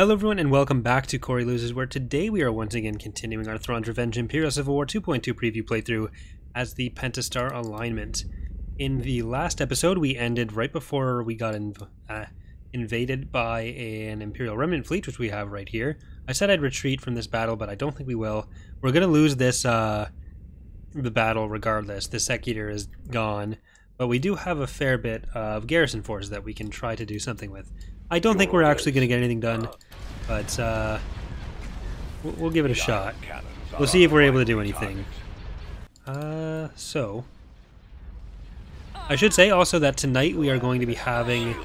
Hello everyone and welcome back to Corey Loses, where today we are once again continuing our Thrawn's Revenge Imperial Civil War 2.2 preview playthrough as the Pentastar alignment. In the last episode we ended right before we got invaded by an Imperial Remnant fleet, which we have right here. I said I'd retreat from this battle, but I don't think we will. We're going to lose this the battle regardless. The Secutor is gone, but we do have a fair bit of garrison force that we can try to do something with. I don't think we're actually going to get anything done, but we'll give it a shot. We'll see if we're able to do anything. So, I should say also that tonight we are going to be having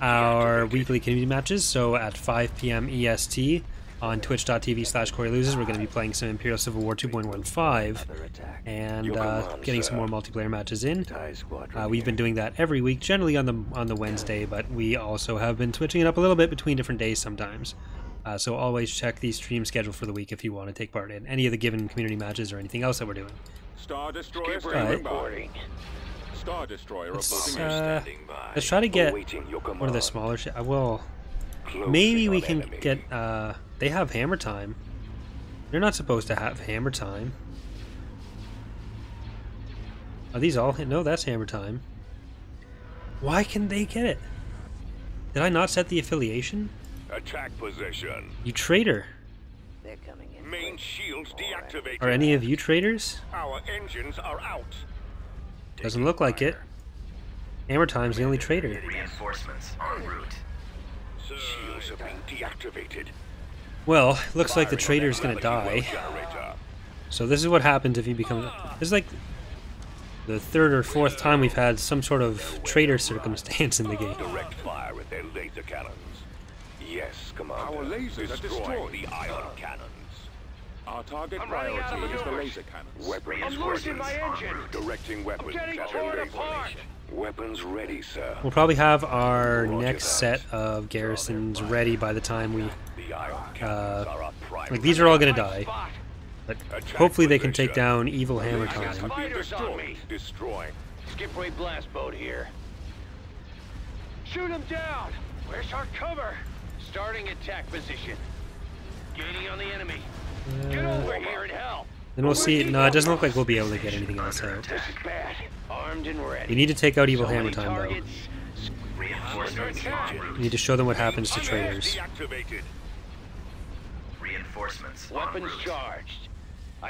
our weekly community matches. So at 5 p.m. EST on twitch.tv/CoreyLoses, we're going to be playing some Imperial Civil War 2.15 and getting some more multiplayer matches in. We've been doing that every week, generally on the Wednesday, but we also have been switching it up a little bit between different days sometimes. So always check the stream schedule for the week if you want to take part in any of the given community matches or anything else that we're doing. Star Destroyer reporting. Star Destroyer let's try to get one of the smaller ships. Well, maybe we can get they have hammer time. They're not supposed to have hammer time. Are these all? No, that's hammer time. Why can they get it? Did I not set the affiliation? Attack position. You traitor. They're coming in. Main shields deactivated. Are any of you traitors? Our engines are out. Doesn't look like it. Hammer time's the only traitor. Reinforcements en route. Shields have been deactivated. Well, looks like the traitor's gonna die. So this is what happens if you become... This is like the third or fourth time we've had some sort of traitor circumstance in the game. Direct fire with their laser cannons. Yes, Commander. Our lasers destroy the ion cannons. Our target priority is the laser cannons. Weapons I'm losing my engine. Directing weapons. I'm getting torn apart. Weapons ready, sir. We'll probably have our next set of garrisons ready by the time we... like, these are all gonna die. But hopefully they can take down Evil Hammer Time. Fighters on me. Destroying. Skip ray blast boat here. Shoot him down. Where's our cover? Starting attack position. Gaining on the enemy. Get over here and help. Then we'll see. No, it doesn't look like we'll be able to get anything else out. This is bad. Armed and ready. We need to take out Evil Hammer Time, though. Reinforcements en route. We need to show them what happens to traitors. Reinforcements en Weapons route. charged.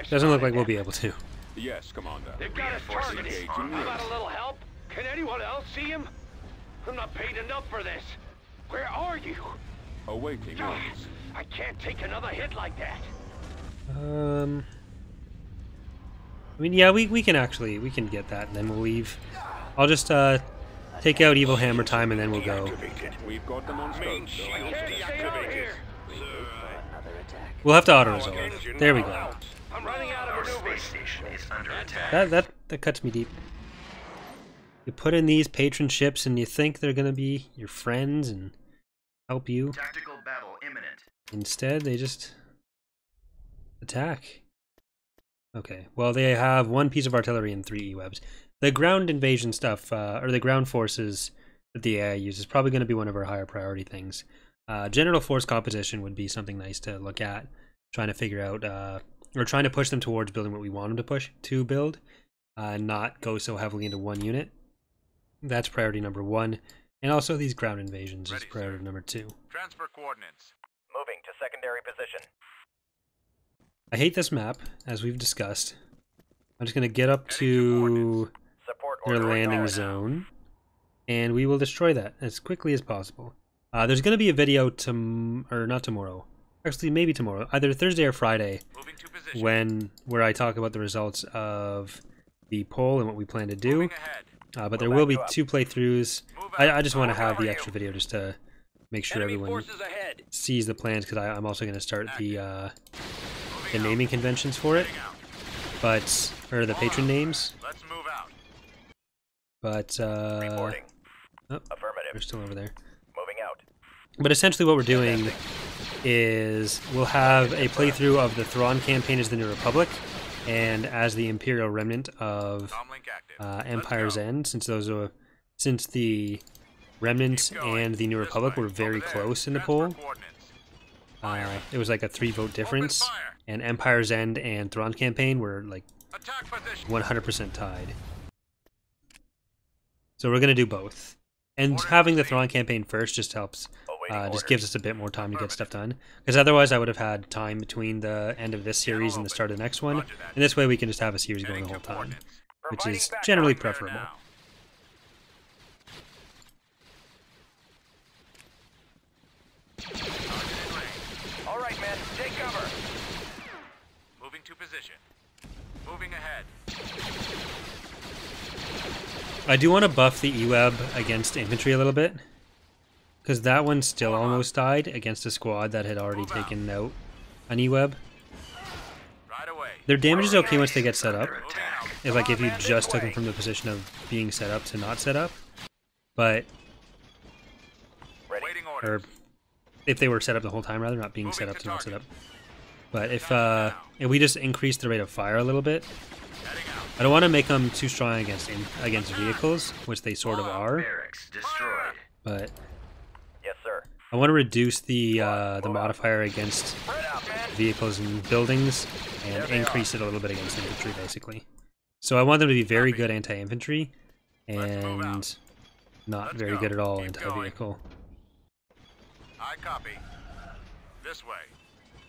Doesn't look like we'll be able to. Yes, Commander. They've got us targeted. How about a little help? Can anyone else see him? I'm not paid enough for this. Where are you? Awaiting orders. I can't take another hit like that. I mean, yeah, we can actually, we can get that and then we'll leave. I'll just take out Evil Hammer Time and then we'll go. We've got them on scope. Can't stay out here. We'll have to auto-resolve. There we go. I'm running out Our of space maneuvers. station is under attack. That cuts me deep. You put in these patron ships and you think they're gonna be your friends and help you. Tactical battle imminent. Instead, they just attack. Okay, well, they have one piece of artillery and 3 E-webs. The ground invasion stuff, or the ground forces that the AI uses, is probably going to be one of our higher priority things. General force composition would be something nice to look at, trying to figure out, or trying to push them towards building what we want them to build, not go so heavily into one unit. That's priority number 1. And also these ground invasions is priority number 2. Transfer coordinates. Moving to secondary position. I hate this map, as we've discussed. I'm just going to get up to Support their order landing acknowledged. zone, and we will destroy that as quickly as possible. There's going to be a video or not tomorrow. Actually, maybe tomorrow, either Thursday or Friday, Moving to position. where I talk about the results of the poll and what we plan to do. Moving ahead. But there will be 2 playthroughs. I just want to have the extra video just to make sure Enemy everyone forces ahead. sees the plans, because I'm also going to start the naming conventions for it, or the patron names. Let's move out. But Reporting. oh, Affirmative. they're still over there. Moving out. But essentially what we're doing is we'll have a playthrough of the Thrawn campaign as the New Republic and as the Imperial Remnant of Comlink active. Empire's End, since the Remnant and the New Republic were very close in the poll. It was like a 3-vote difference, and Empire's End and Thrawn campaign were like 100% tied. So we're gonna do both, and having the Thrawn campaign first just helps. Just gives us a bit more time to get stuff done, because otherwise I would have had time between the end of this series and the start of the next one, and this way we can just have a series going the whole time, which is generally preferable. All right, men, take cover. Moving to position. Moving ahead. I do want to buff the E-Web against infantry a little bit, because that one still almost died against a squad that had already taken out an E-Web. Right away. Their damage is okay once they get set up. If you just took them from the position of being set up to not set up. But... Or if they were set up the whole time, rather, not being set up to not set up. But if we just increase the rate of fire a little bit, I don't want to make them too strong against vehicles, which they sort of are. But Yes, sir. I want to reduce the modifier against vehicles and buildings and increase it a little bit against infantry, basically. So I want them to be very good anti-infantry and not very good at all anti-vehicle. I copy. This way.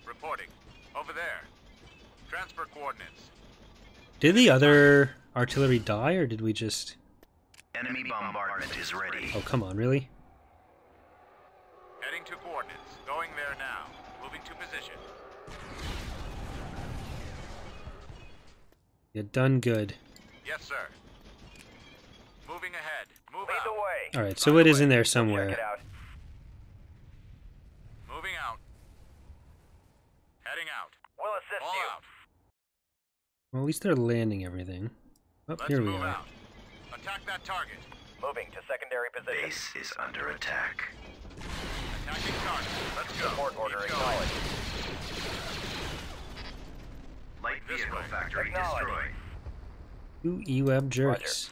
Reporting. Over there. Transfer coordinates. Did the other artillery die, or did we just... Enemy bombardment is ready. Oh, come on, really? Heading to coordinates. Going there now. Moving to position. You done good. Yes, sir. Moving ahead. Move Lead out. the way. Alright, so it is in there Check it somewhere. out. Moving out. Heading out. We'll assist All you. out. Well, at least they're landing everything. Oh, Let's here we move are. out. Attack that target. Moving to secondary position. Base is under attack. Attacking target. Let's go. Support order Keep going. acknowledged. Light This vehicle way. factory Acknowledged. destroyed. Ooh, E-Web jerks.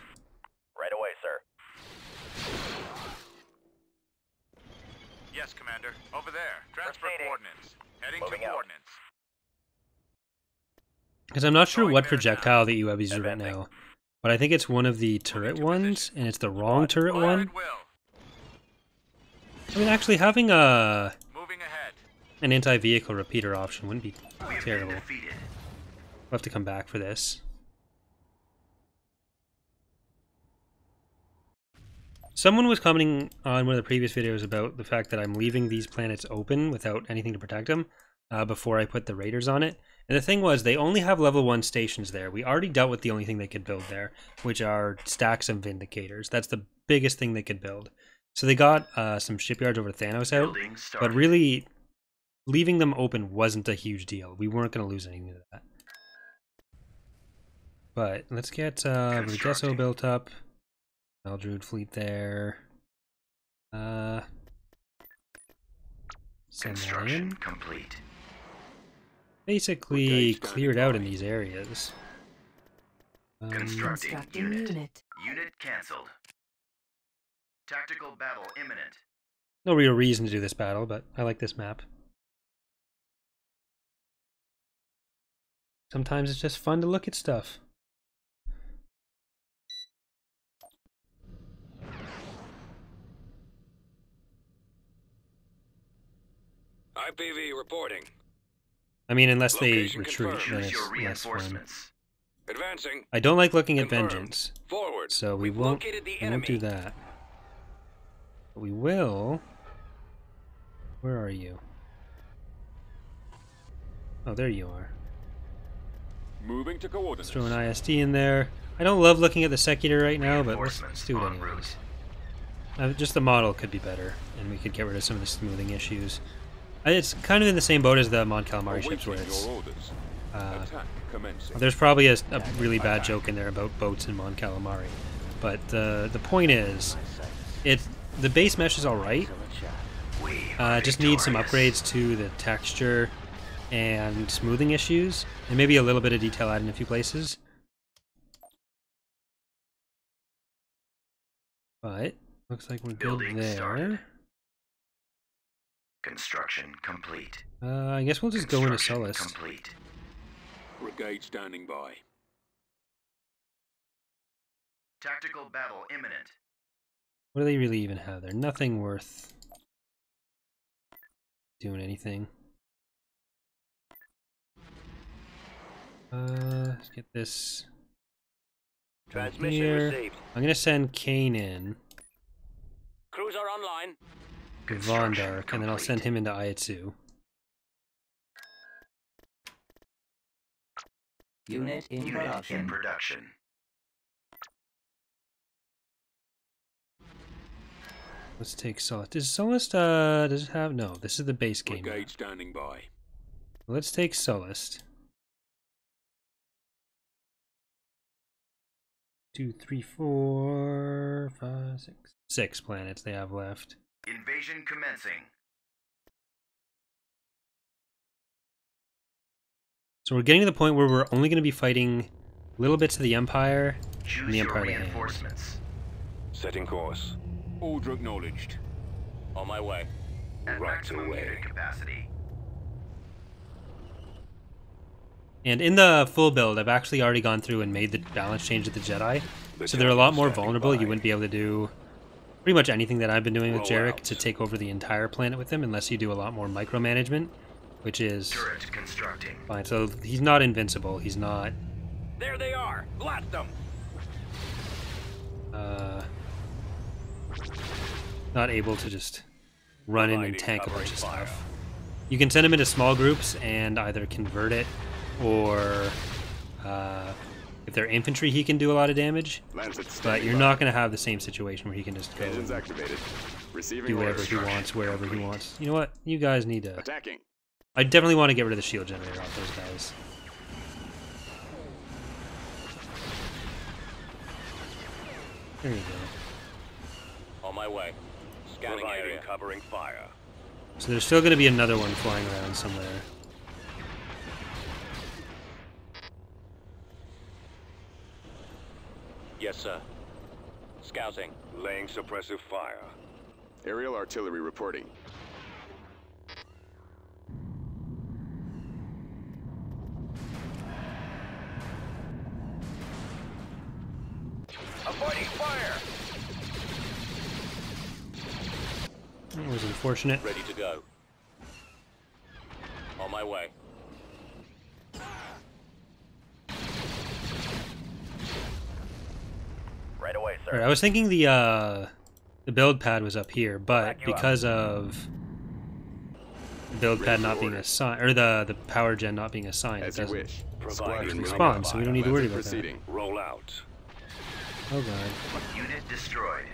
Right away, sir. Yes, Commander. Over there. Transfer Proceeding. coordinates. Heading Moving to out. coordinates. Because I'm not sure Going what there projectile the E-Web uses right Advancing. now. But I think it's one of the turret ones, and it's the wrong turret Fire one. at will. I mean, actually, having an Moving ahead. anti-vehicle repeater option wouldn't be We have terrible. been defeated. We'll have to come back for this. Someone was commenting on one of the previous videos about the fact that I'm leaving these planets open without anything to protect them before I put the raiders on it. And the thing was, they only have level 1 stations there. We already dealt with the only thing they could build there, which are stacks of Vindicators. That's the biggest thing they could build. So they got some shipyards over Thanos out, Building but started. really, leaving them open wasn't a huge deal. We weren't going to lose anything to that. But let's get Regesso Constructing. built up. Eldrude fleet there. Send that Construction in. complete. Basically cleared out in these areas. Constructing Constructing unit. unit. Unit cancelled. Tactical battle imminent. No real reason to do this battle, but I like this map. Sometimes it's just fun to look at stuff. IPV reporting. I mean, unless they Location retreat, confirmed. then Choose it's your less fun. reinforcements. Advancing. I don't like looking at Confirmed. Vengeance, Forward. so we We've won't located the we won't do enemy. that. But we will. Where are you? Oh, there you are. Moving to coordinates. Let's throw an ISD in there. I don't love looking at the Secular right now, but let's Reinforcements do it en anyways. route. Just the model could be better, and we could get rid of some of the smoothing issues. It's kind of in the same boat as the Mon Calamari ships, where it's... orders. Attack commencing. There's probably a really bad joke in there about boats in Mon Calamari, but the point is, the base mesh is all right. We Just needs some upgrades to the texture and smoothing issues, and maybe a little bit of detail added in a few places. But looks like we're good Building there. started. Construction complete. I guess we'll just go into Construction Sullust. complete. Brigade standing by. Tactical battle imminent. What do they really even have there? Nothing worth doing anything. Let's get this Transmission here. received. I'm gonna send Kane in Cruiser online. to Construction Vondark, and then I'll send him into Aiatsu. Unit in Unit production. in production. Let's take Sullust. Does Sullust, does it have? No, this is the base game. Brigade standing by. Let's take Sullust. 2, 3, 4, 5, 6. 6 planets they have left. Invasion commencing. So we're getting to the point where we're only going to be fighting little bits of the Empire and Choose the your Empire to hand. reinforcements. Setting course. Order acknowledged. On my way. At Right maximum away. unit capacity. And in the full build, I've actually already gone through and made the balance change of the Jedi. So they're a lot more vulnerable. You wouldn't be able to do pretty much anything that I've been doing with Roll Jarek out. to take over the entire planet with him, unless you do a lot more micromanagement, which is Turret constructing. fine. So he's not invincible. He's not There they are. Blast them. not able to just run in and Providing tank a bunch of covering fire. stuff. You can send him into small groups and either convert it, or if they're infantry, he can do a lot of damage. But you're not going to have the same situation where he can just go and activated. Receiving do whatever orders. he wants, wherever he wants. You know what? You guys need to... Attacking. I definitely want to get rid of the shield generator off those guys. There you go. On my way. Scanning Providing area. covering fire. So there's still going to be another one flying around somewhere. Yes, sir. Scouting. Laying suppressive fire. Aerial artillery reporting. Avoiding fire. That was unfortunate. Ready to go. On my way. Right away, sir. Alright, I was thinking the build pad was up here, but Back you up. because of the build pad not being assigned, or the power gen not being assigned, it As you doesn't wish. Providing respawn, so we don't need to worry about that. Proceeding. Roll out. Oh god. Unit destroyed.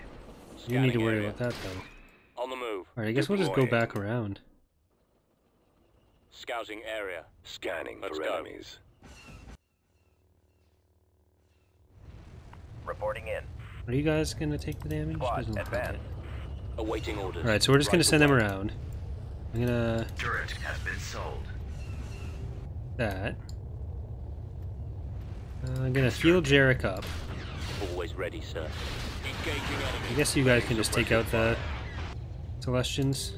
You need to Scanning worry area. about that though. On the move. Alright, I guess we'll just go Deploying. back around. Scouting area. Scanning Let's for go. enemies. Reporting in. Are you guys gonna take the damage? Squad, Doesn't look like advance. it. Awaiting orders. Alright, so we're just gonna Right send them away. around. I'm gonna Turret has been sold. that. I'm gonna heal Jarek up. Always ready, sir. Engaging enemy. I guess you guys can just take out the Celestians.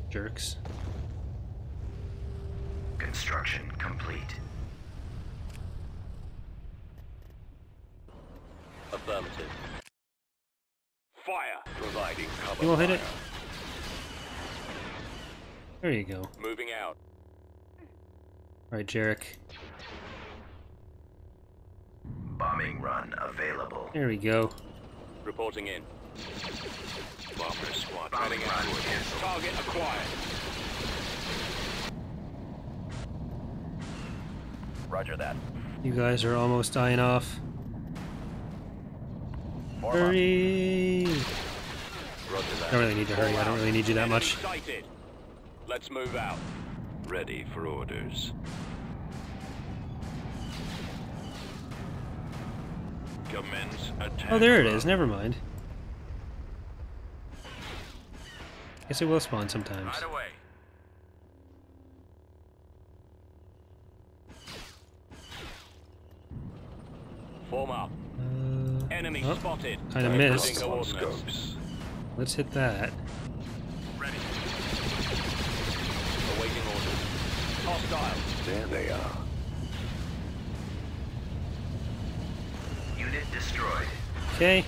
Jerks. Construction complete. Affirmative. Fire. Providing cover. You will hit it. fire. There you go. Moving out. Alright, Jarek. Bombing run available. There we go. Reporting in. Bomber squad. Bombing heading run outward. canceled. Target acquired. Roger that. You guys are almost dying off. Form up. Hurry! Roger that. Don't really need to hurry. I don't really need you that much. Enemy sighted. Let's move out. Ready for orders. Commence attack. Oh, there it run. is. Never mind. Guess it will spawn sometimes. Right away. Form up. Enemy Oh, spotted. kind of missed. Scopes. Let's hit that. Ready. Awaiting orders. Hostile. There they are. Unit destroyed. Okay.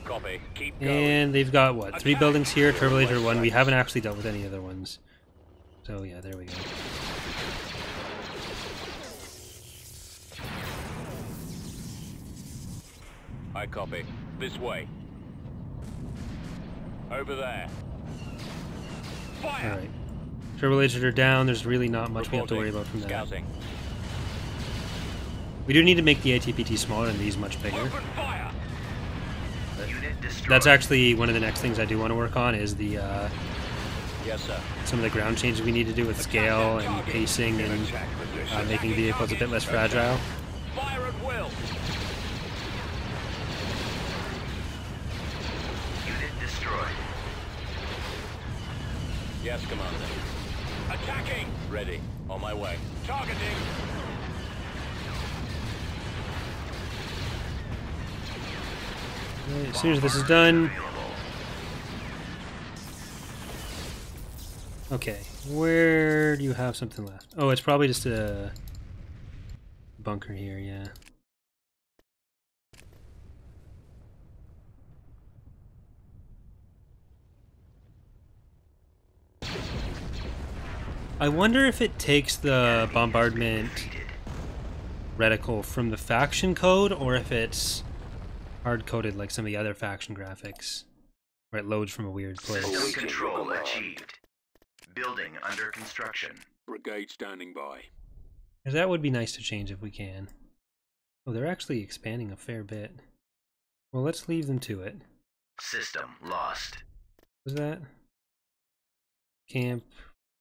Copy. Keep going. And they've got, what, 3 buildings here, Turbolaser 1. We haven't actually dealt with any other ones. So, yeah, there we go. I copy. This way. Over there. Fire! Alright. Turbolasers are down. There's really not much we have to worry about from that. Scouting. We do need to make the ATPT smaller and these much bigger. Open fire! Unit destroyed. That's actually one of the next things I do want to work on is the Yes, sir. some of the ground changes we need to do with scale and pacing and making vehicles a bit less fragile. Fire at will! Unit destroyed. Yes, Commander. Attacking! Ready. On my way. Targeting! As soon as this is done. Available. Okay, where do you have something left? Oh, it's probably just a bunker here, yeah. I wonder if it takes the bombardment reticle from the faction code or if it's hard-coded like some of the other faction graphics, where it loads from a weird place. System control achieved. Building under construction. Brigade standing by. 'Cause that would be nice to change if we can. Oh, they're actually expanding a fair bit. Well, let's leave them to it. System lost. Was that? Camp,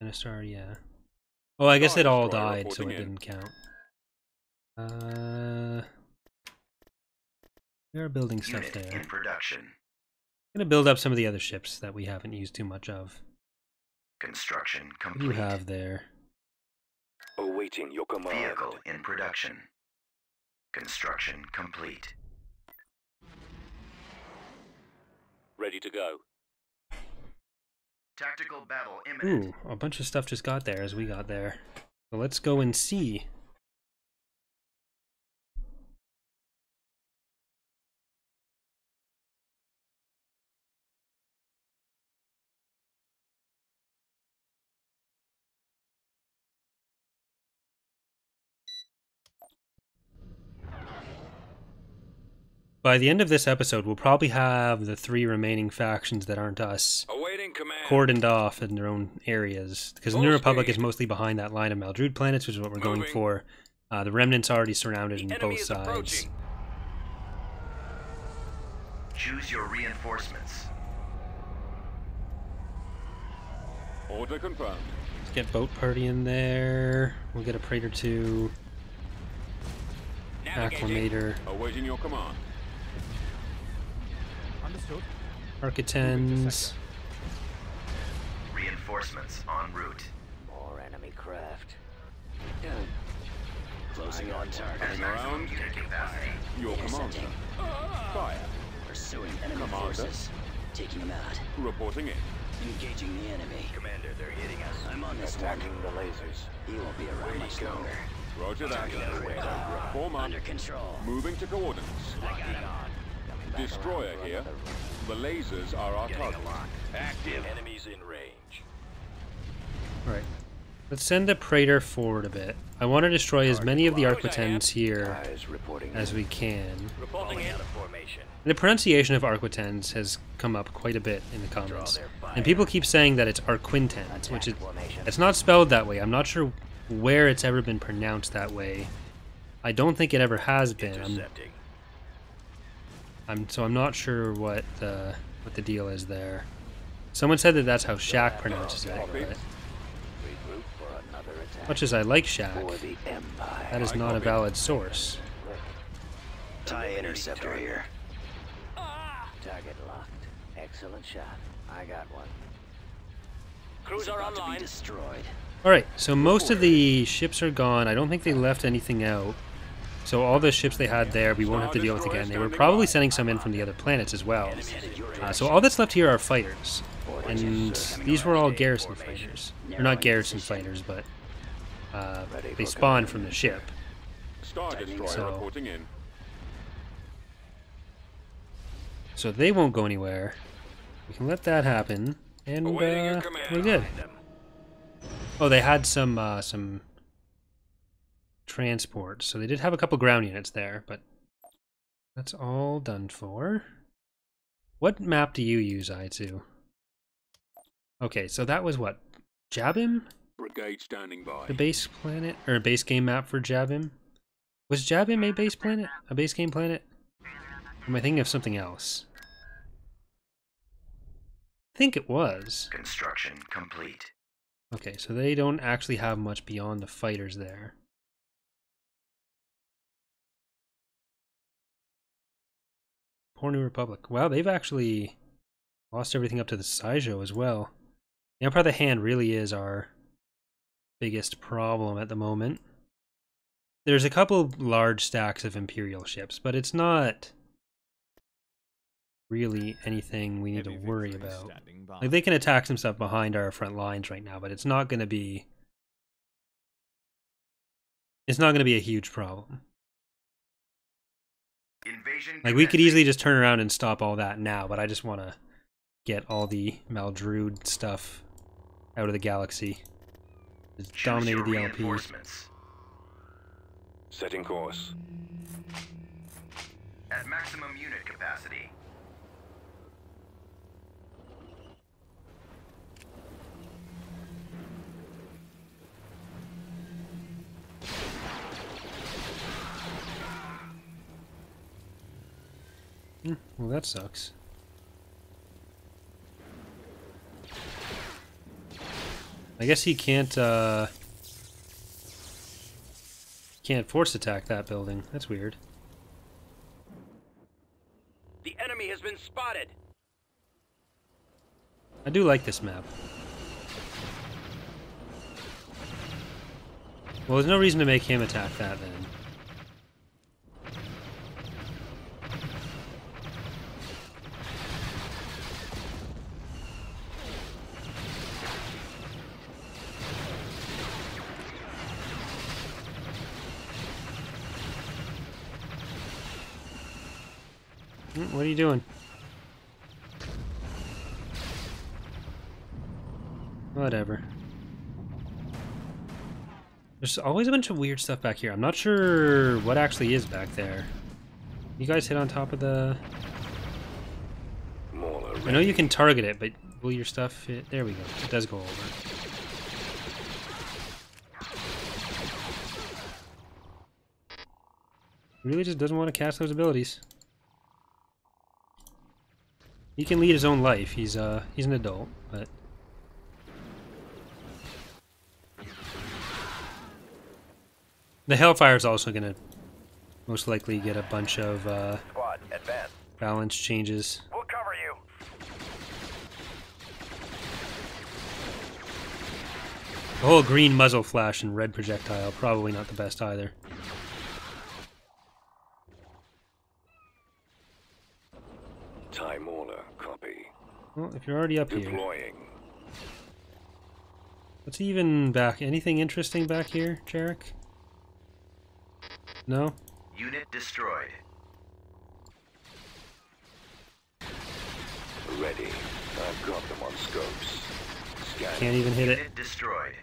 Pentastar, yeah. Oh, I guess it all Destroyer died, so it reporting in. didn't count. We are building stuff Unit there. in production. Gonna build up some of the other ships that we haven't used too much of. Construction What do complete. you have there? Awaiting your command. Vehicle in production. Construction complete. Ready to go. Tactical battle imminent. Ooh, a bunch of stuff just got there as we got there. So let's go and see. By the end of this episode, we'll probably have the 3 remaining factions that aren't us Awaiting command. cordoned off in their own areas. Because the New Republic is mostly behind that line of Maldrude planets, which is what we're going Moving. for. The Remnant's already surrounded The on enemy both is sides. approaching. Choose your reinforcements. Order confirmed. Let's get Boat Party in there. We'll get a Praetor 2, Navigating. Acclimator, Awaiting your command. Understood. Architens. Reinforcements en route. More enemy craft. Closing on target. Has maximum unit capacity. Your commander. Fire. Pursuing enemy Commander. forces. Taking them out. Reporting in. Engaging the enemy. Commander, they're hitting us. I'm on this one. Attacking the lasers. He won't be around much longer. Roger that. Form up. Under control. Moving to coordinates. Destroyer here. The lasers are our target. Active. Enemies in range. Right. Let's send the Praetor forward a bit. I want to destroy as many of the Arquitens here Guys reporting as we can. Reporting in. Formation. The pronunciation of Arquitens has come up quite a bit in the comments. And people keep saying that it's Arquintens, which is it's not spelled that way. I'm not sure where it's ever been pronounced that way. I don't think it ever has been. Intercepting. So I'm not sure what the deal is there. Someone said that that's how Shaq pronounces it, but Regroup for another attack. much as I like Shaq, For the Empire. that is not a valid source. TIE interceptor here. Target locked. Excellent shot. I got one. Cruiser Cruiser about to be online. destroyed. Alright, so most of the ships are gone. I don't think they left anything out. So all the ships they had there, we won't have to deal with again. They were probably sending some in from the other planets as well. So all that's left here are fighters. And these were all garrison fighters. Or not garrison fighters, but they spawned from the ship. So they won't go anywhere. We can let that happen, and we're good. Oh, they had some transport, so they did have a couple ground units there, but that's all done for. What map do you use, I2? Okay, so that was what? Jabim? Brigade standing by. The base planet, or base game map for Jabim? Was Jabim a base planet? A base game planet? Or am I thinking of something else? I think it was. Construction complete. Okay, so they don't actually have much beyond the fighters there. Poor New Republic. Wow, they've actually lost everything up to the Saijo as well. The Empire of the Hand really is our biggest problem at the moment. There's a couple large stacks of Imperial ships, but it's not really anything we need to worry about. Like, they can attack some stuff behind our front lines right now, but it's not going to be... It's not going to be a huge problem. Like, we could easily just turn around and stop all that now, but I just want to get all the Maldrude stuff out of the galaxy. It's dominated the LP. Setting course. At maximum unit capacity. Well, that sucks. I guess he can't force attack that building. That's weird. The enemy has been spotted. I do like this map. Well, there's no reason to make him attack that then. What are you doing? Whatever. There's always a bunch of weird stuff back here. I'm not sure what actually is back there. You guys hit on top of the... I know you can target it, but will your stuff hit? There we go. It does go over. He really just doesn't want to cast those abilities. He can lead his own life. He's an adult, but the Hellfire is also gonna most likely get a bunch of Squad, advance. balance changes. We'll cover you. The whole green muzzle flash and red projectile, probably not the best either. Time order, copy. Well, if you're already up here, Deploying. what's even back? Anything interesting back here, Jarek? No? Unit destroyed. Ready. I've got them on scopes. Scanning. Can't even hit it. Unit destroyed.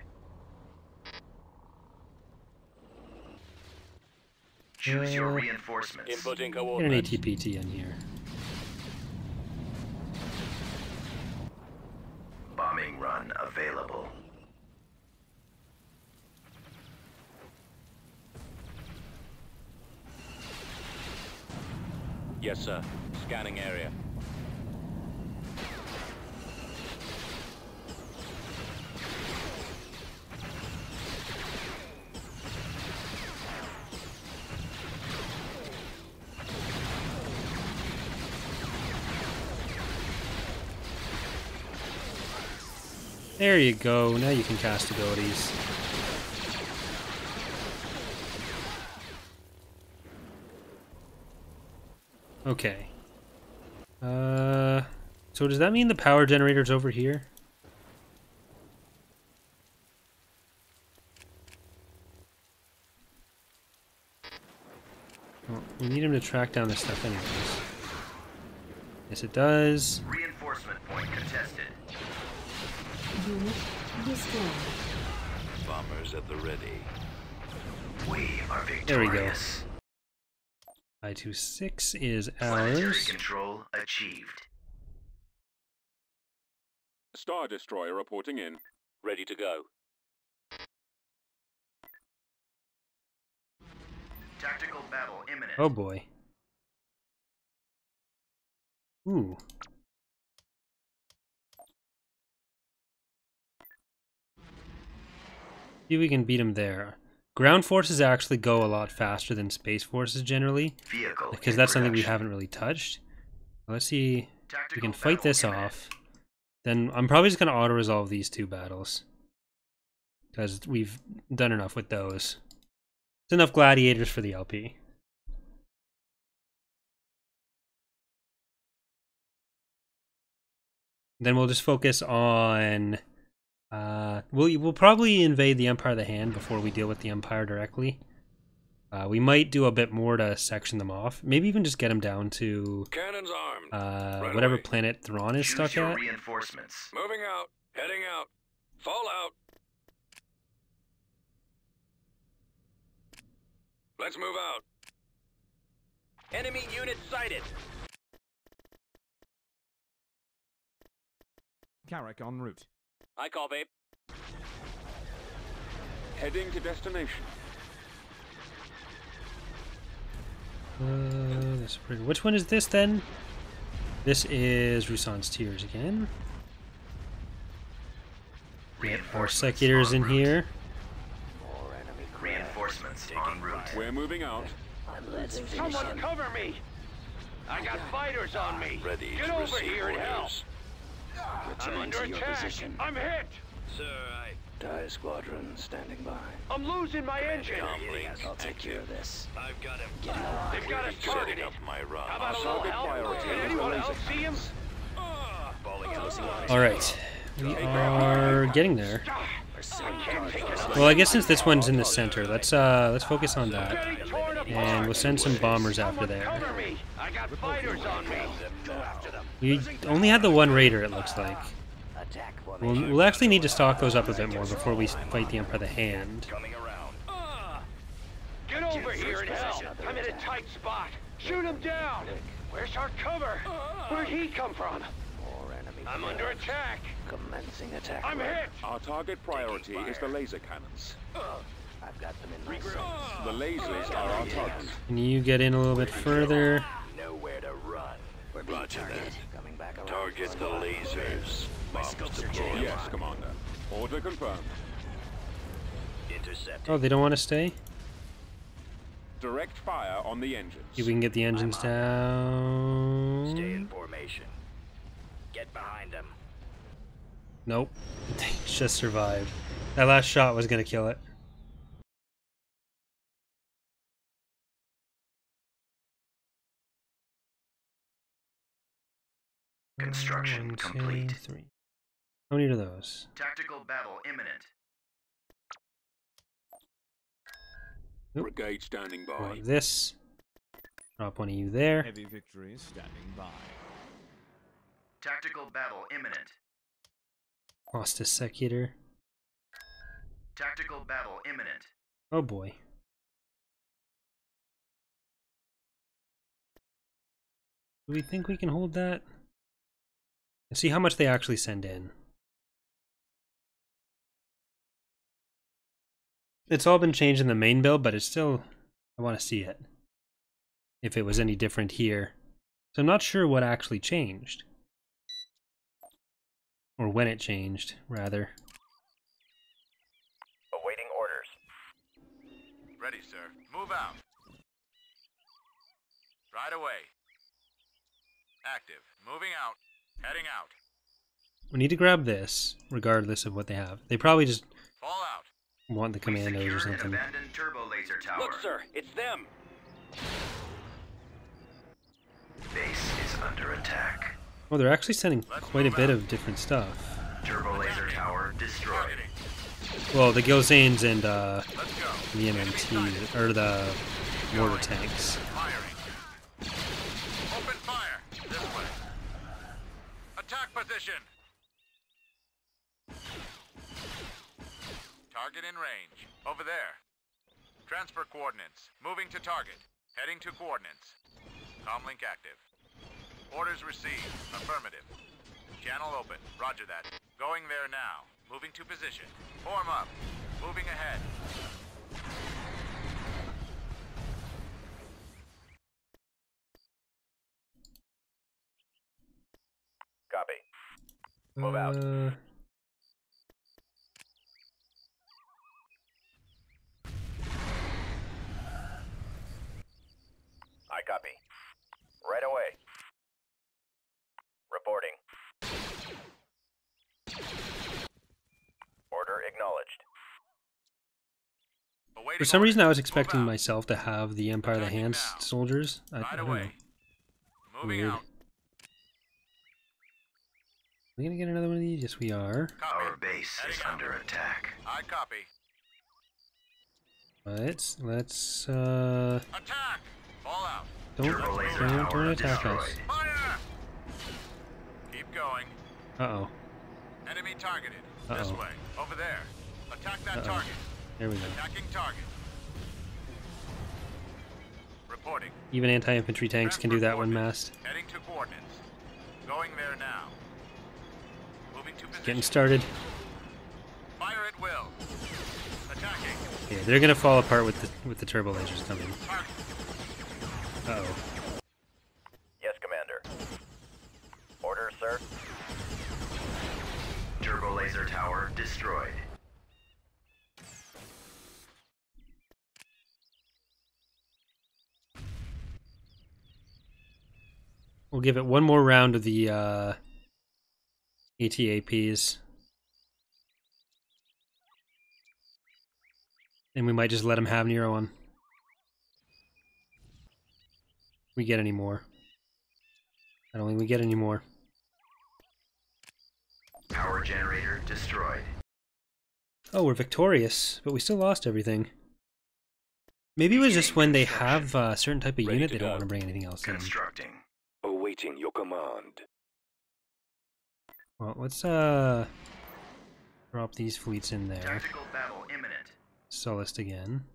Choose your reinforcements. Inputting Get an coordinates. ATPT in here. Bombing run available. Yes, sir. Scanning area. There you go. Now you can cast abilities. Okay. So does that mean the power generator's over here? Well, we need him to track down this stuff anyways. Yes, it does. Reinforcement point contested. Unit destroyed. Bombers at the ready. We are victorious. There we go. I-26 is Planetary ours. control achieved. Star Destroyer reporting in. Ready to go. Tactical battle imminent. Oh boy. Ooh. See if we can beat him there. Ground forces actually go a lot faster than space forces generally, Vehicle because in that's something we production. haven't really touched. Let's see if we Tactical can fight battle this imminent. off. Then I'm probably just going to auto-resolve these two battles, because we've done enough with those. It's enough gladiators for the LP. Then we'll just focus on... we'll probably invade the Empire of the Hand before we deal with the Empire directly. We might do a bit more to section them off. Maybe even just get them down to Cannons armed. Right whatever away. planet Thrawn is Choose stuck your at. reinforcements. Moving out. Heading out. Fall out. Let's move out. Enemy unit sighted. Carrack en route. I call, babe. Heading to destination. That's pretty... Which one is this then? This is Rusan's Tears again. Get our Reinforcements Secutors en in route. here. Reinforcements en route. We're moving out. Let's finish Someone him. cover me! I got fighters on me! Ready Get to over receive here and help! orders. I'm Return under to your attack! position. I'm hit! Sir, I... TIE squadron standing by. I'm losing my engine! I'll take care of this. I've got him. They've got us Setting targeted! up my run. How about a little help? priority Can is anyone the else laser see him? Alright. We are getting there. I can't take another. Well, I guess since this one's in the center, let's focus on that. Getting torn apart. And we'll send some bombers after Someone there. cover me! I got fighters on me! We only had the one raider, it looks like. Attack We'll actually need to stock those up a bit more before we fight the Emperor of the Hand. Coming around. Get over here and help! I'm in a tight spot! Shoot him down! Where's our cover? Where'd he come from? More enemy. I'm under attack! Commencing attack. I'm hit! Our target priority is the laser cannons. I've got them in my sights. The lasers are our target. Can you get in a little bit further? Nowhere to run. We're being Roger targeted. that. Coming back around. Target the lasers. Bombs deployed. Yes, Commander. Order confirmed. Intercept. Oh, they don't want to stay? Direct fire on the engines. See if we can get the engines Stay down. in formation. Get behind them. Nope. They just survived. That last shot was going to kill it. Construction 1, 2, complete. 3. How many are those? Tactical battle imminent. Brigade standing by. Like this. Drop one of you there. Heavy victory standing by. Tactical battle imminent. Lost a Secutor. Tactical battle imminent. Oh boy. Do we think we can hold that? Let's see how much they actually send in. It's all been changed in the main build, but it's still... I want to see it. If it was any different here. So I'm not sure what actually changed. Or when it changed, rather. Awaiting orders. Ready, sir. Move out. Right away. Active. Moving out. Heading out. We need to grab this, regardless of what they have. They probably just Fall out. want the We commandos or secured an something. abandoned turbo laser tower. Look, sir, it's them. Base is under attack. Oh, they're actually sending quite a bit of different stuff. Turbo laser tower destroyed. Well, the Gilzanes and the MMT, or the mortar tanks. Open fire. This way. Attack position. Target in range. Over there. Transfer coordinates. Moving to target. Heading to coordinates. Comlink active. Orders received. Affirmative. Channel open. Roger that. Going there now. Moving to position. Form up. Moving ahead. Copy. Move out. I copy. Right away. Reporting. Order acknowledged. Awaiting For some reason, I was expecting Move out. myself to have the Empire of the Hand now. soldiers. I Right don't away. know. Moving Weird. out. Are we gonna get another one of these? Yes, we are. Copy. Our base is Heading out. under attack. I copy. Let's Attack! Fall out. Turbo laser tower don't attack destroyed. us. Fire! Keep going. Uh-oh. Enemy targeted. This Uh-oh. way. Over there. Attack that Uh-oh. target. There we go. Attacking target. Reporting. Even anti-infantry tanks can do that when massed. Heading to coordinates. Going there now. Moving to position. Getting started. Fire at will. Attacking. Yeah, they're gonna fall apart with the turbo lasers coming. Target. Uh-oh. Yes, Commander. Order, sir. Turbo laser tower destroyed. We'll give it one more round of the ATAPs. And we might just let them have Nero on. We get any more. I don't think we get any more. Power generator destroyed. Oh, we're victorious, but we still lost everything. Maybe it was just when they have a certain type of Ready unit, to they don't go. want to bring anything else in. Constructing. Awaiting your command. Well, let's drop these fleets in there. Tactical battle imminent. Sullust again.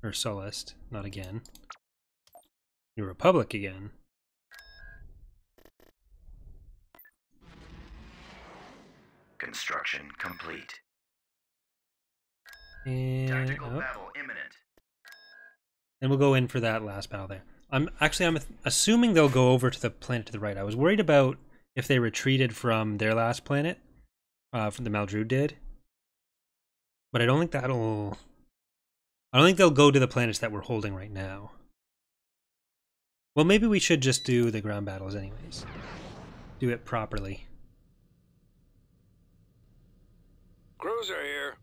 Or Sullust, not again. New Republic again. Construction complete. And Tactical oh, battle imminent. and we'll go in for that last battle there. I'm assuming they'll go over to the planet to the right. I was worried about if they retreated from their last planet, from the Maldrude did. But I don't think that'll... I don't think they'll go to the planets that we're holding right now. Well, maybe we should just do the ground battles anyways. Do it properly. Cruiser here.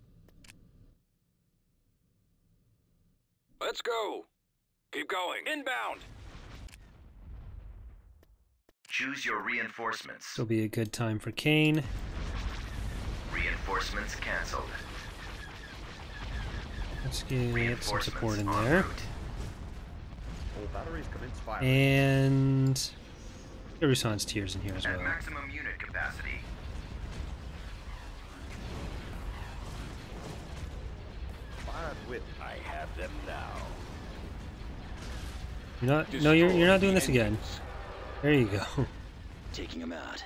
Let's go. Keep going. Inbound. Choose your reinforcements. This will be a good time for Kane. Reinforcements cancelled. Let's get some support in en there. route. All batteries commence firing. And Coruscant's tiers in here as At well. maximum unit capacity. Fire at will. I have them now. You're not, no, you're not doing this again. There you go. Taking them out.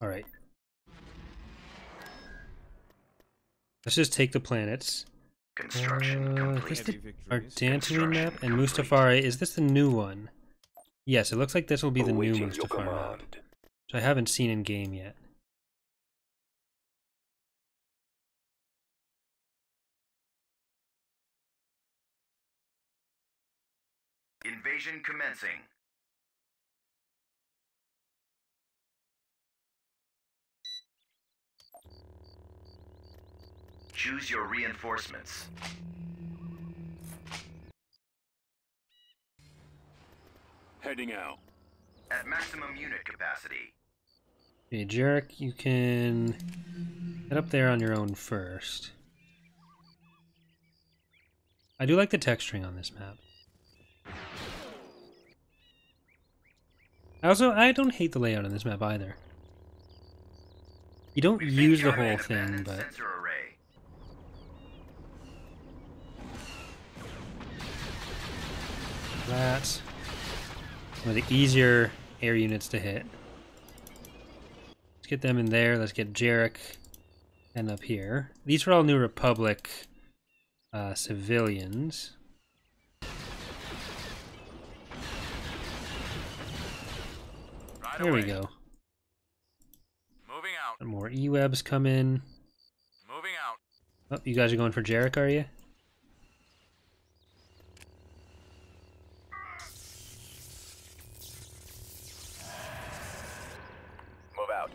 All right. Let's just take the planets. Construction complete. Is this Heavy our victories. Dantooine Construction map and complete. Mustafari? Is this the new one? Yes, it looks like this will be the new Awaiting your Mustafari map, command. which I haven't seen in game yet. Invasion commencing. Choose your reinforcements. Heading out. At maximum unit capacity. Okay, Jarek, you can head up there on your own first. I do like the texturing on this map. I don't hate the layout on this map either. You don't use the whole thing, but... That's one of the easier air units to hit. Let's get them in there. Let's get Jarek and up here. These are all New Republic civilians. There we go. Moving out. Some more E-webs come in. Moving out. Oh, you guys are going for Jarek, are you? Move out.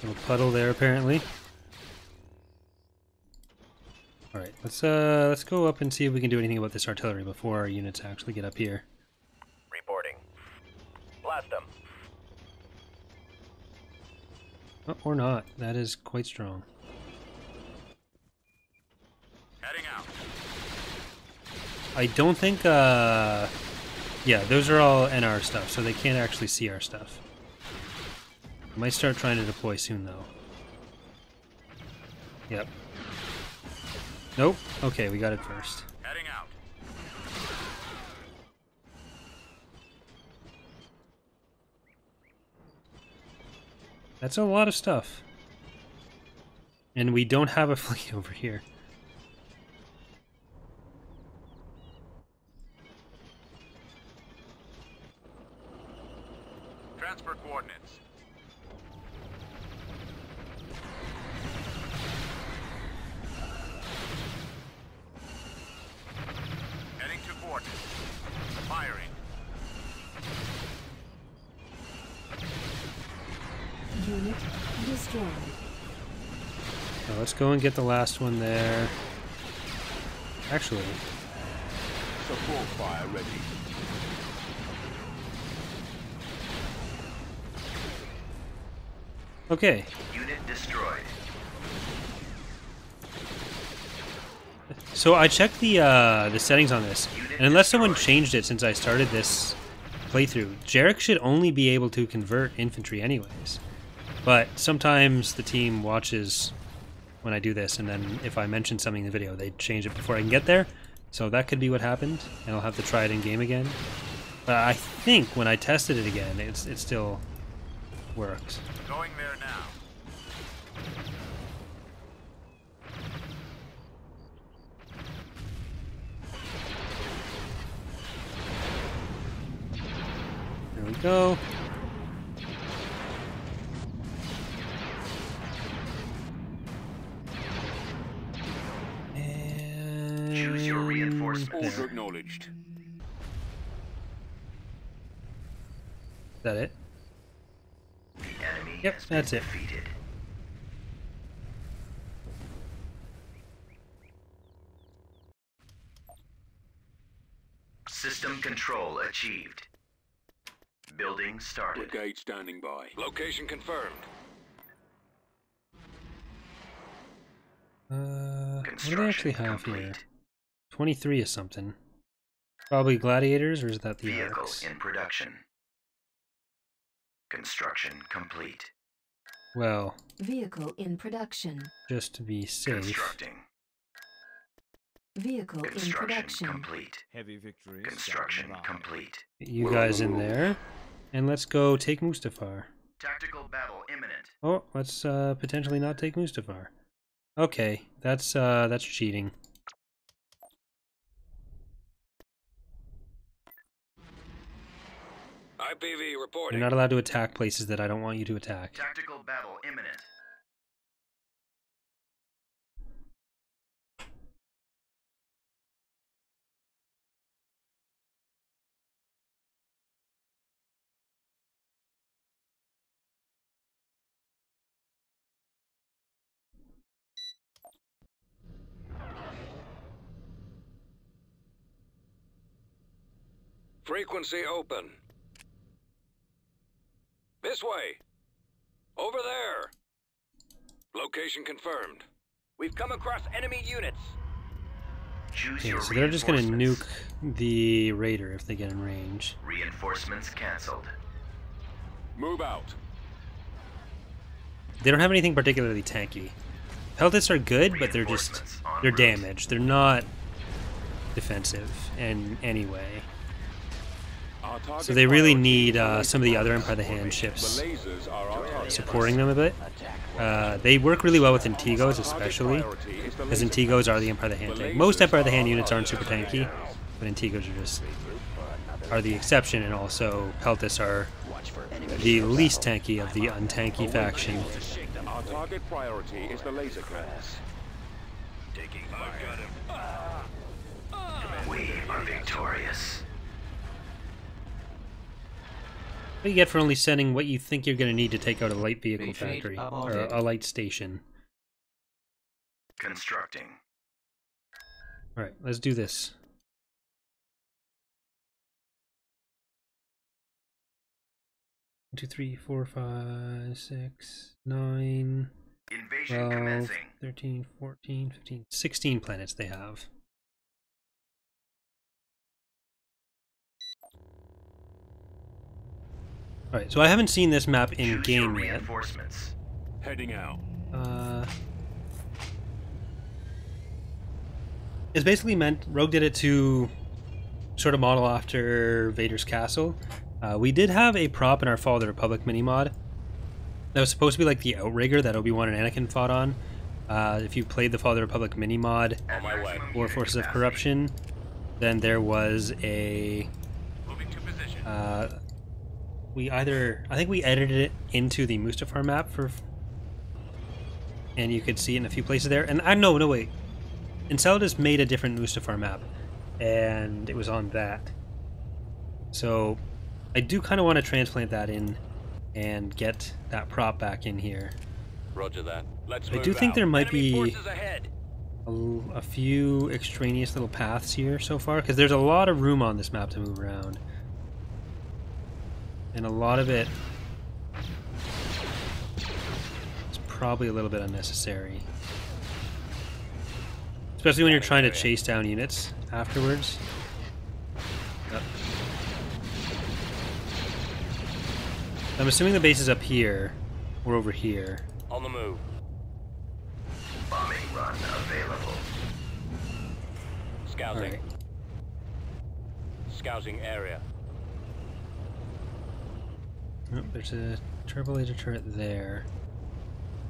Little puddle there, apparently. All right, let's go up and see if we can do anything about this artillery before our units actually get up here. Reporting. Blast them. Oh, or not. That is quite strong. Heading out. I don't think. Yeah, those are all NR stuff, so they can't actually see our stuff. I might start trying to deploy soon, though. Yep. Nope. Okay, we got it first. Heading out. That's a lot of stuff. And we don't have a fleet over here. Transfer coordinates. Heading to coordinates. Firing. Unit destroyed. Now let's go and get the last one there. Actually, Support fire ready. okay. Unit destroyed. So I checked the settings on this, and unless someone changed it since I started this playthrough, Jarek should only be able to convert infantry anyways. But sometimes the team watches when I do this, and then if I mention something in the video, they change it before I can get there. So that could be what happened, and I'll have to try it in game again. But I think when I tested it again, it still works. Going there now. There we go. And Choose your reinforcements. Order acknowledged. Is that it? The enemy Yep, has been that's it. defeated. System control achieved. Building started. Brigade standing by. Location confirmed. What do they actually have complete. here? 23 is something. Probably gladiators, or is that the Vehicle arcs? in production. Construction complete. Well, Vehicle in production. just to be safe. Constructing. Vehicle in Construction production. complete. Heavy victory. Construction complete. Get you guys in there. And let's go take Mustafar. Tactical battle imminent. Oh, let's potentially not take Mustafar. Okay, that's cheating. IPV You're reporting. not allowed to attack places that I don't want you to attack. Tactical battle imminent. Frequency open. This way. Over there. Location confirmed. We've come across enemy units. Choose Okay, your so they're just gonna nuke reinforcements. the raider if they get in range. Reinforcements canceled. Move out. They don't have anything particularly tanky. Peltists are good, but they're just they're damaged. They're not defensive in any way. Our target So they really priority need is the some of the laser other cannons. Empire of the Hand ships The lasers are our target. supporting them a bit. They work really well with Intigos, especially, because Intigos are the Empire of the Hand tank. Most Empire of the Hand units aren't super tanky, but Intigos are the exception, and also Peltists are the least tanky of the untanky faction. Our target priority is the laser cannons. Taking fire. We are victorious. What do you get for only sending what you think you're going to need to take out a light vehicle factory, or a light station? Constructing. Alright, let's do this. One, 2, 3, 4, 5, 6, 9, Invasion 12, commencing. 13, 14, 15, 16 planets they have. Alright, so I haven't seen this map in Choose your game yet. reinforcements. Heading out. It's basically meant Rogue did it to sort of model after Vader's castle. We did have a prop in our Fall of the Republic mini mod that was supposed to be like the outrigger that Obi-Wan and Anakin fought on. If you played the Fall of the Republic mini mod On my way. or Forces of Corruption, then there was a Moving to position. I think we edited it into the Mustafar map and you could see it in a few places there. And no wait, Enceladus made a different Mustafar map, and it was on that. So I do kind of want to transplant that in and get that prop back in here. Roger that. Let's I do think there might Enemy be forces ahead. a few extraneous little paths here so far, because there's a lot of room on this map to move around. And a lot of it is probably a little bit unnecessary. Especially when you're trying to chase down units afterwards. Yep. I'm assuming the base is up here, or over here. On the move. Bombing run available. Scouting. Alright. Scouting area. Oh, there's a turbo laser turret there.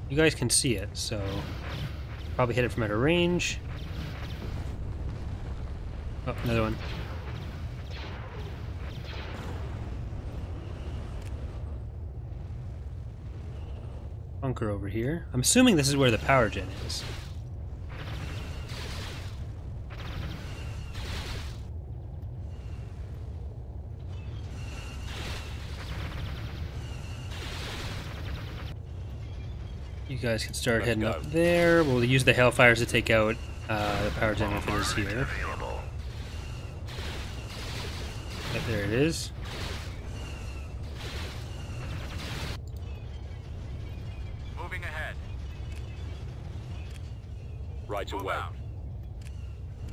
You guys can see it, so probably hit it from out of range. Oh, another one. Bunker over here. I'm assuming this is where the power gen is. You guys can start heading up there. We'll use the Hellfires to take out the power gen if it is here. Available. Yep, there it is. Moving ahead. Right Move away. out.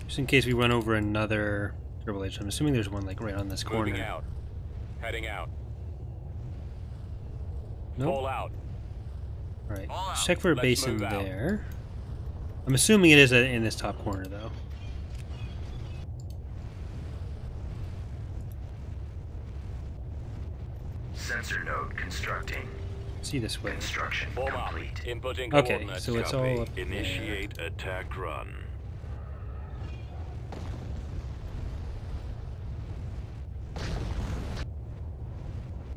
Just in case we run over another turbo laser. I'm assuming there's one like right on this corner. Moving out. Heading out. Nope. Fall out. Alright, All let's out. check for a Let's base in move out. there. I'm assuming it is in this top corner, though. Sensor node constructing. See this way. Construction Form up. complete. Inputting Okay, coordinates. so it's all up there. Initiate attack run.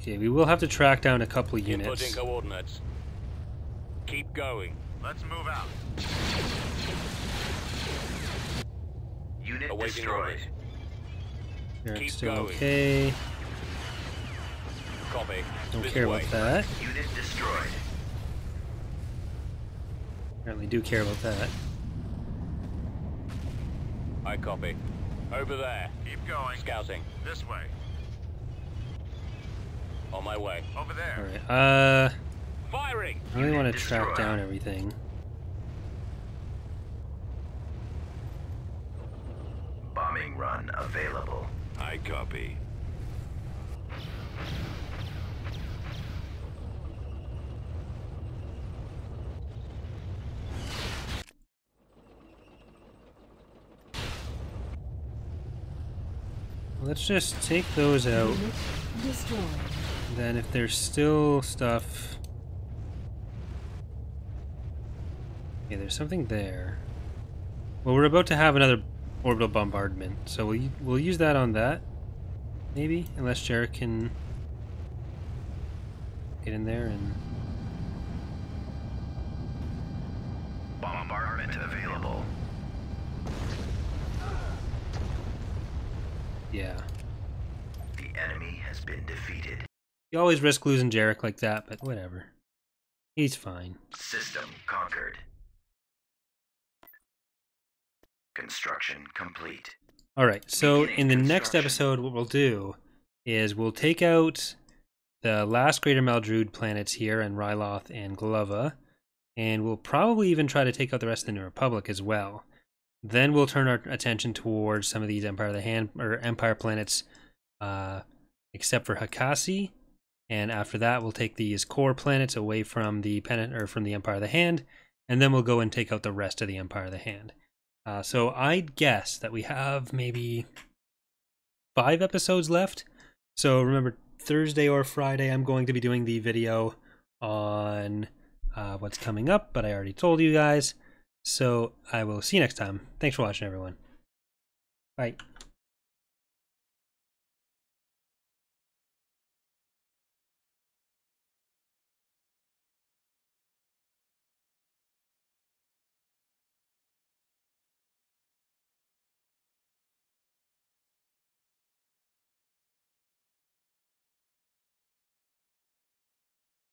Okay, we will have to track down a couple Inputting units. coordinates. Keep going. Let's move out. Unit Awaiting destroyed. orders. They're keep still going. okay. Copy. Don't This care way. about that. Unit destroyed. Apparently do care about that. I copy. Over there. Keep going. Scouting. This way. On my way. Over there. Alright, Firing! I really want to track down everything. Bombing run available. I copy. Let's just take those out. Unit destroyed. Then if there's still stuff... Okay, there's something there. Well, we're about to have another orbital bombardment, so we'll use that on that. Maybe, unless Jarek can get in there and... Bombardment available. Yeah. The enemy has been defeated. You always risk losing Jarek like that, but whatever. He's fine. System conquered. Construction complete. Alright, so Beginning in the next construction. episode, what we'll do is we'll take out the last Greater Maldrude planets here, and Ryloth and Glova, and we'll probably even try to take out the rest of the New Republic as well. Then we'll turn our attention towards some of these Empire of the Hand or Empire planets, except for Hakasi. And after that, we'll take these core planets away from the from the Empire of the Hand, and then we'll go and take out the rest of the Empire of the Hand. So I'd guess that we have maybe 5 episodes left. So remember, Thursday or Friday, I'm going to be doing the video on what's coming up, but I already told you guys. So I will see you next time. Thanks for watching, everyone. Bye.